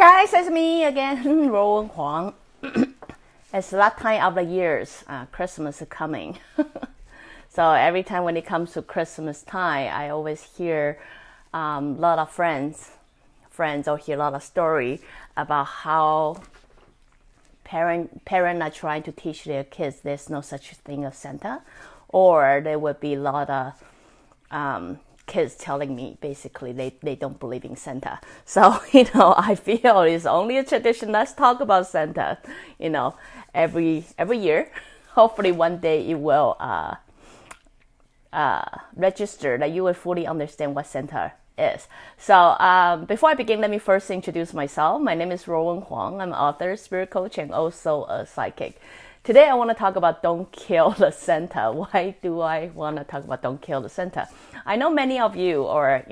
guys, it's me again, Ruowen Huang. It's that time of the years, Christmas is coming. So every time when it comes to Christmas time, I always hear a lot of friends or hear a lot of story about how parents are trying to teach their kids there's no such thing as Santa, or there would be a lot of kids telling me basically they don't believe in Santa. So, I feel it's only a tradition. Let's talk about Santa, every year. Hopefully one day it will register that you will fully understand what Santa is. So before I begin, let me first introduce myself. My name is Ruowen Huang. I'm an author, spirit coach, and also a psychic. Today I want to talk about don't kill the Santa. Why do I want to talk about don't kill the Santa? I know many of you, or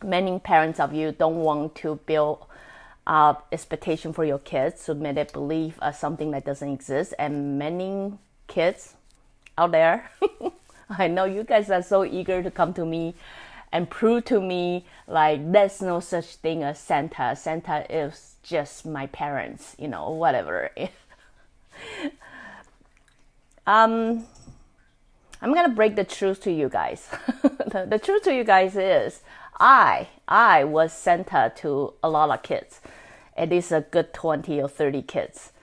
many parents of you don't want to build expectation for your kids to make them believe something that doesn't exist. And many kids out there, I know you guys are so eager to come to me and prove to me like there's no such thing as Santa. Santa is just my parents, whatever. I'm gonna break the truth to you guys. The truth to you guys is I was Santa to a lot of kids. At least a good 20 or 30 kids,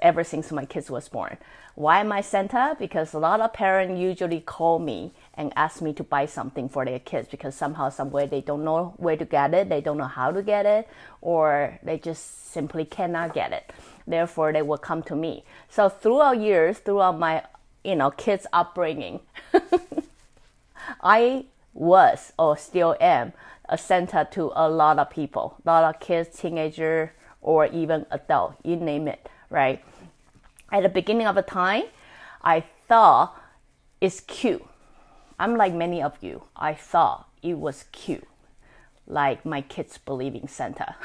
ever since my kids was born. Why am I Santa? Because a lot of parents usually call me and ask me to buy something for their kids because somehow, somewhere they don't know where to get it, they don't know how to get it, or they just simply cannot get it. Therefore, they will come to me. So throughout my, kids' upbringing, I was or still am a Santa to a lot of people, a lot of kids, teenager, or even adult, you name it, right? At the beginning of the time, I thought it's cute. I'm like many of you. I thought it was cute, like my kids believing Santa.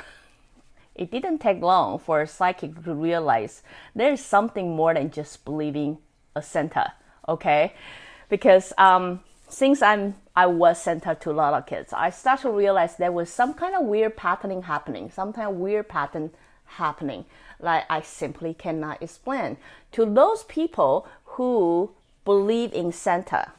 It didn't take long for a psychic to realize there's something more than just believing a Santa, okay? Because since I was Santa to a lot of kids, I started to realize there was some kind of weird pattern happening, like I simply cannot explain. To those people who believe in Santa,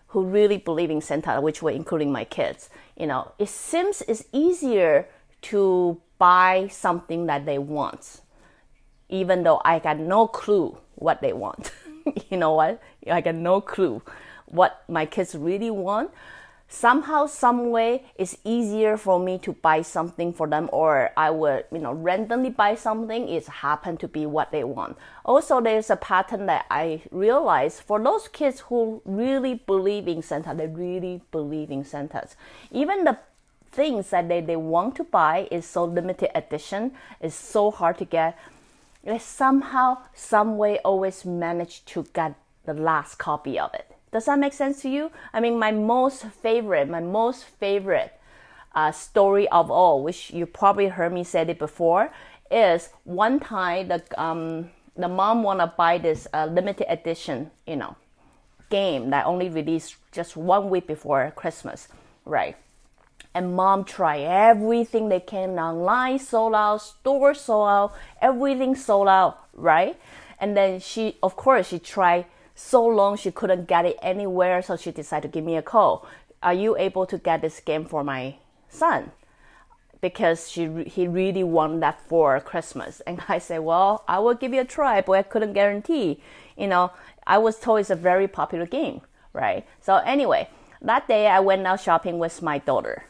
who really believe in Santa, which were including my kids, it seems it's easier to buy something that they want, even though I got no clue what they want. You know what? I got no clue what my kids really want. Somehow, some way, it's easier for me to buy something for them, or I would, randomly buy something. It happened to be what they want. Also, there's a pattern that I realized for those kids who really believe in Santa, they really believe in Santas. Even the things that they want to buy is so limited edition, it's so hard to get. They somehow, some way, always manage to get the last copy of it. Does that make sense to you? I mean, my most favorite story of all, which you probably heard me say it before, is one time the mom wanna buy this limited edition, game that only released just 1 week before Christmas, right? And mom tried everything they can online, sold out, store sold out, everything sold out, right? And then she tried so long she couldn't get it anywhere, so she decided to give me a call. Are you able to get this game for my son? Because he really wanted that for Christmas. And I said, well, I will give you a try, but I couldn't guarantee. I was told it's a very popular game, right? So anyway, that day I went out shopping with my daughter.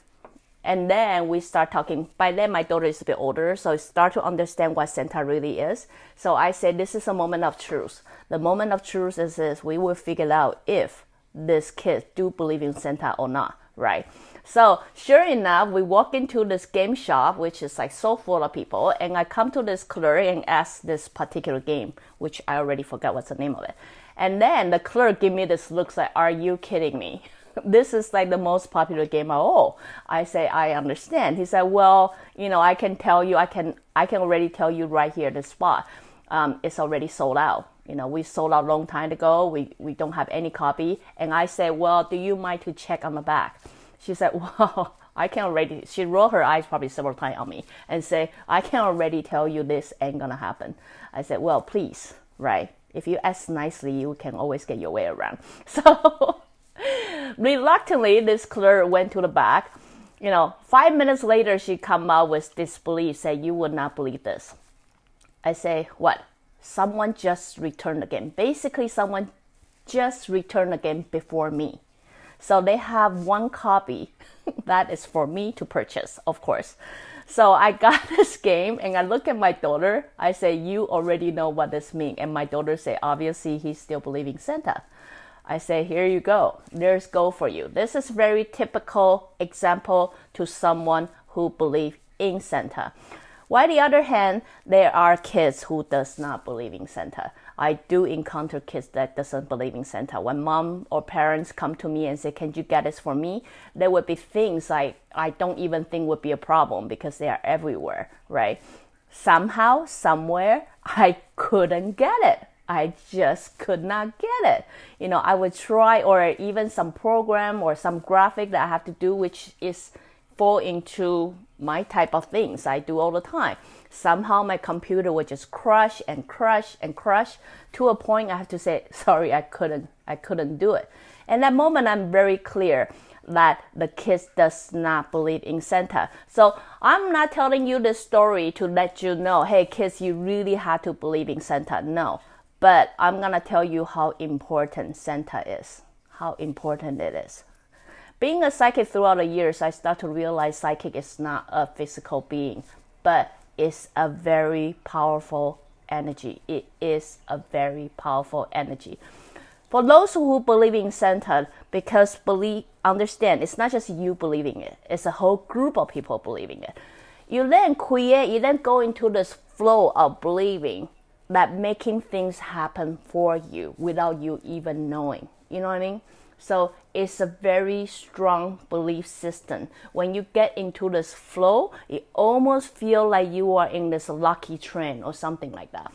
And then we start talking. By then, my daughter is a bit older, so I start to understand what Santa really is. So I said, this is a moment of truth. The moment of truth is this: we will figure out if this kid do believe in Santa or not, right? So sure enough, we walk into this game shop, which is like so full of people. And I come to this clerk and ask this particular game, which I already forgot what's the name of it. And then the clerk give me this look like, are you kidding me? This is like the most popular game of all. I say, I understand. He said, well, I can tell you, I can already tell you right here, the spot. It's already sold out. We sold out a long time ago. We don't have any copy. And I said, well, do you mind to check on the back? She said, well, she rolled her eyes probably several times on me and say, I can already tell you this ain't gonna happen. I said, well, please, right? If you ask nicely, you can always get your way around. So reluctantly, this clerk went to the back. 5 minutes later, she come out with disbelief, say, you would not believe this. I say, what? Someone just returned again. Basically, someone just returned again before me. So they have one copy that is for me to purchase, of course. So I got this game and I look at my daughter. I say, you already know what this means. And my daughter say, obviously, he's still believing Santa. I say, here you go. There's go for you. This is very typical example to someone who believes in Santa. While the other hand, there are kids who does not believe in Santa. I do encounter kids that doesn't believe in Santa. When mom or parents come to me and say, can you get this for me? There would be things I don't even think would be a problem because they are everywhere, right? Somehow, somewhere, I couldn't get it. I just could not get it. I would try, or even some program or some graphic that I have to do, which is fall into my type of things I do all the time. Somehow my computer would just crush and crush and crush to a point I have to say, sorry, I couldn't do it. And that moment I'm very clear that the kids does not believe in Santa. So I'm not telling you this story to let you know, hey kids, you really have to believe in Santa. No, but I'm gonna tell you how important Santa is, how important it is. Being a psychic throughout the years, I start to realize psychic is not a physical being, but it's a very powerful energy. It is a very powerful energy. For those who believe in Santa, because understand, it's not just you believing it. It's a whole group of people believing it. You then go into this flow of believing that making things happen for you without you even knowing. You know what I mean? So it's a very strong belief system. When you get into this flow, it almost feels like you are in this lucky train or something like that.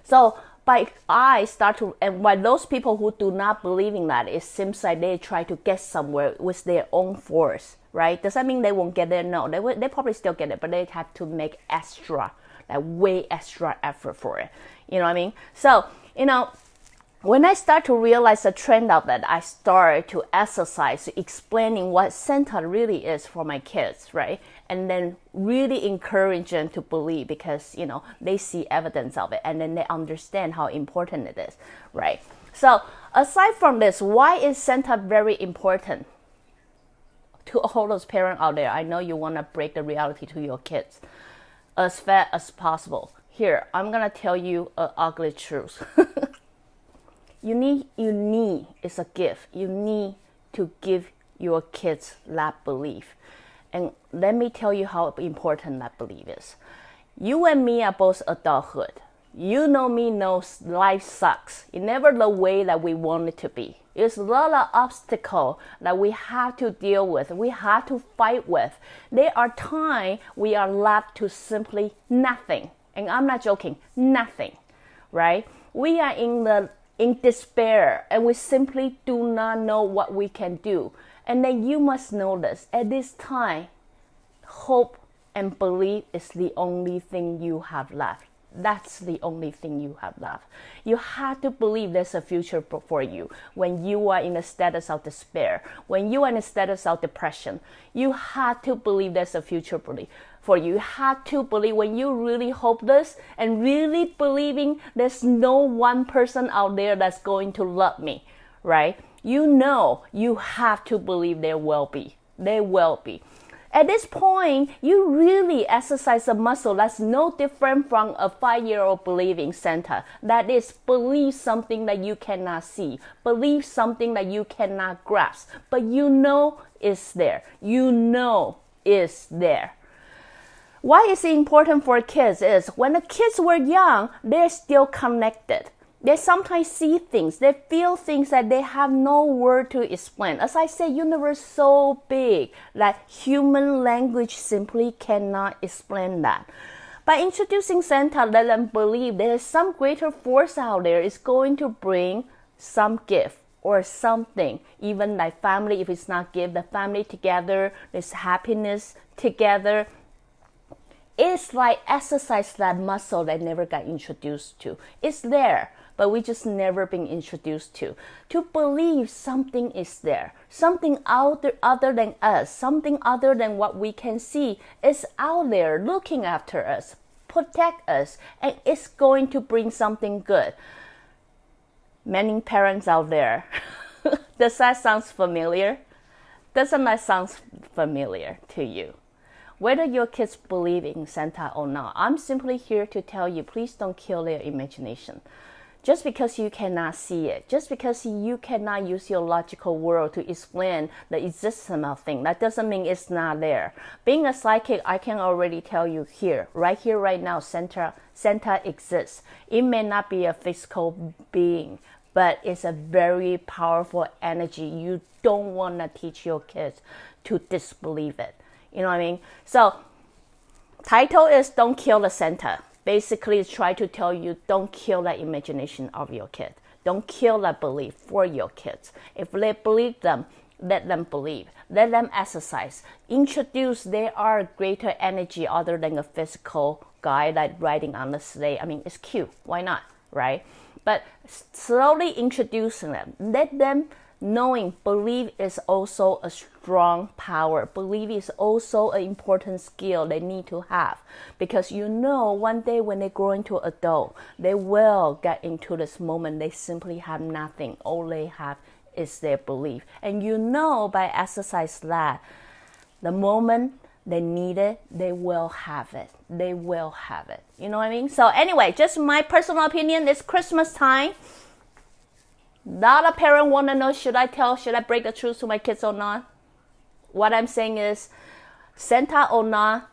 So and by those people who do not believe in that, it seems like they try to get somewhere with their own force, right? Does that mean they won't get there? No, they probably still get it, but they have to make way extra effort for it. You know what I mean? So, when I start to realize the trend of that, I start to exercise explaining what Santa really is for my kids, right? And then really encourage them to believe because, they see evidence of it and then they understand how important it is, right? So aside from this, why is Santa very important? To all those parents out there, I know you want to break the reality to your kids as fast as possible. Here, I'm going to tell you an ugly truth. You need, it's a gift. You need to give your kids that belief. And let me tell you how important that belief is. You and me are both adulthood. You know me knows life sucks. It's never the way that we want it to be. There's a lot of obstacles that we have to deal with. We have to fight with. There are times we are left to simply nothing. And I'm not joking, nothing, right? We are in despair, and we simply do not know what we can do. And then you must know this. At this time, hope and belief is the only thing you have left. That's the only thing you have left. You have to believe there's a future for you when you are in a status of despair, when you are in a status of depression. You have to believe there's a future for you. You have to believe when you really hopeless and really believing there's no one person out there that's going to love me, right? You have to believe there will be. There will be. At this point, you really exercise a muscle that's no different from a 5-year-old believing Santa. That is, believe something that you cannot see. Believe something that you cannot grasp. But it's there. It's there. Why is it important for kids is when the kids were young, they're still connected. They sometimes see things, they feel things that they have no word to explain. As I say, universe is so big that human language simply cannot explain that. By introducing Santa, let them believe there is some greater force out there is going to bring some gift or something, even like family, if it's not give the family together, there's happiness together. It's like exercise that muscle that never got introduced to. It's there, but we just never been introduced to believe something is there, something out there other than us, something other than what we can see is out there looking after us, protect us, and it's going to bring something good. Many parents out there, does that sound familiar? Doesn't that sound familiar to you? Whether your kids believe in Santa or not, I'm simply here to tell you, please don't kill their imagination. Just because you cannot see it, just because you cannot use your logical world to explain the existence of things, that doesn't mean it's not there. Being a psychic, I can already tell you here, right now, Santa exists. It may not be a physical being, but it's a very powerful energy. You don't want to teach your kids to disbelieve it. You know what I mean? So, title is Don't Kill the Santa. Basically, it's try to tell you, don't kill the imagination of your kid. Don't kill that belief for your kids. If they believe them, let them believe. Let them exercise. Introduce there are greater energy other than a physical guy like riding on the sleigh. I mean, it's cute. Why not, right? But slowly introducing them. Let them knowing belief is also a strong power. Belief is also an important skill they need to have, because you know one day when they grow into adult, they will get into this moment they simply have nothing. All they have is their belief. And you know by exercise that the moment they need it, they will have it. They will have it. You know what I mean? So anyway, just my personal opinion, it's Christmas time. Not a parent want to know, should I break the truth to my kids or not? What I'm saying is, Santa or not,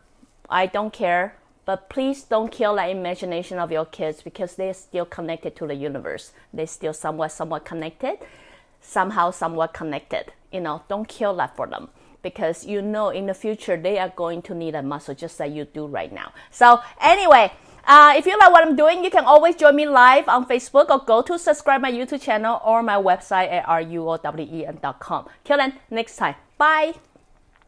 I don't care. But please don't kill the imagination of your kids, because they're still connected to the universe. They're still somewhat connected. Somehow, somewhat connected. You know, don't kill that for them. Because you know in the future, they are going to need a muscle just like you do right now. So anyway, if you like what I'm doing, you can always join me live on Facebook, or go to subscribe my YouTube channel or my website at ruowen.com. Till then, next time. Bye.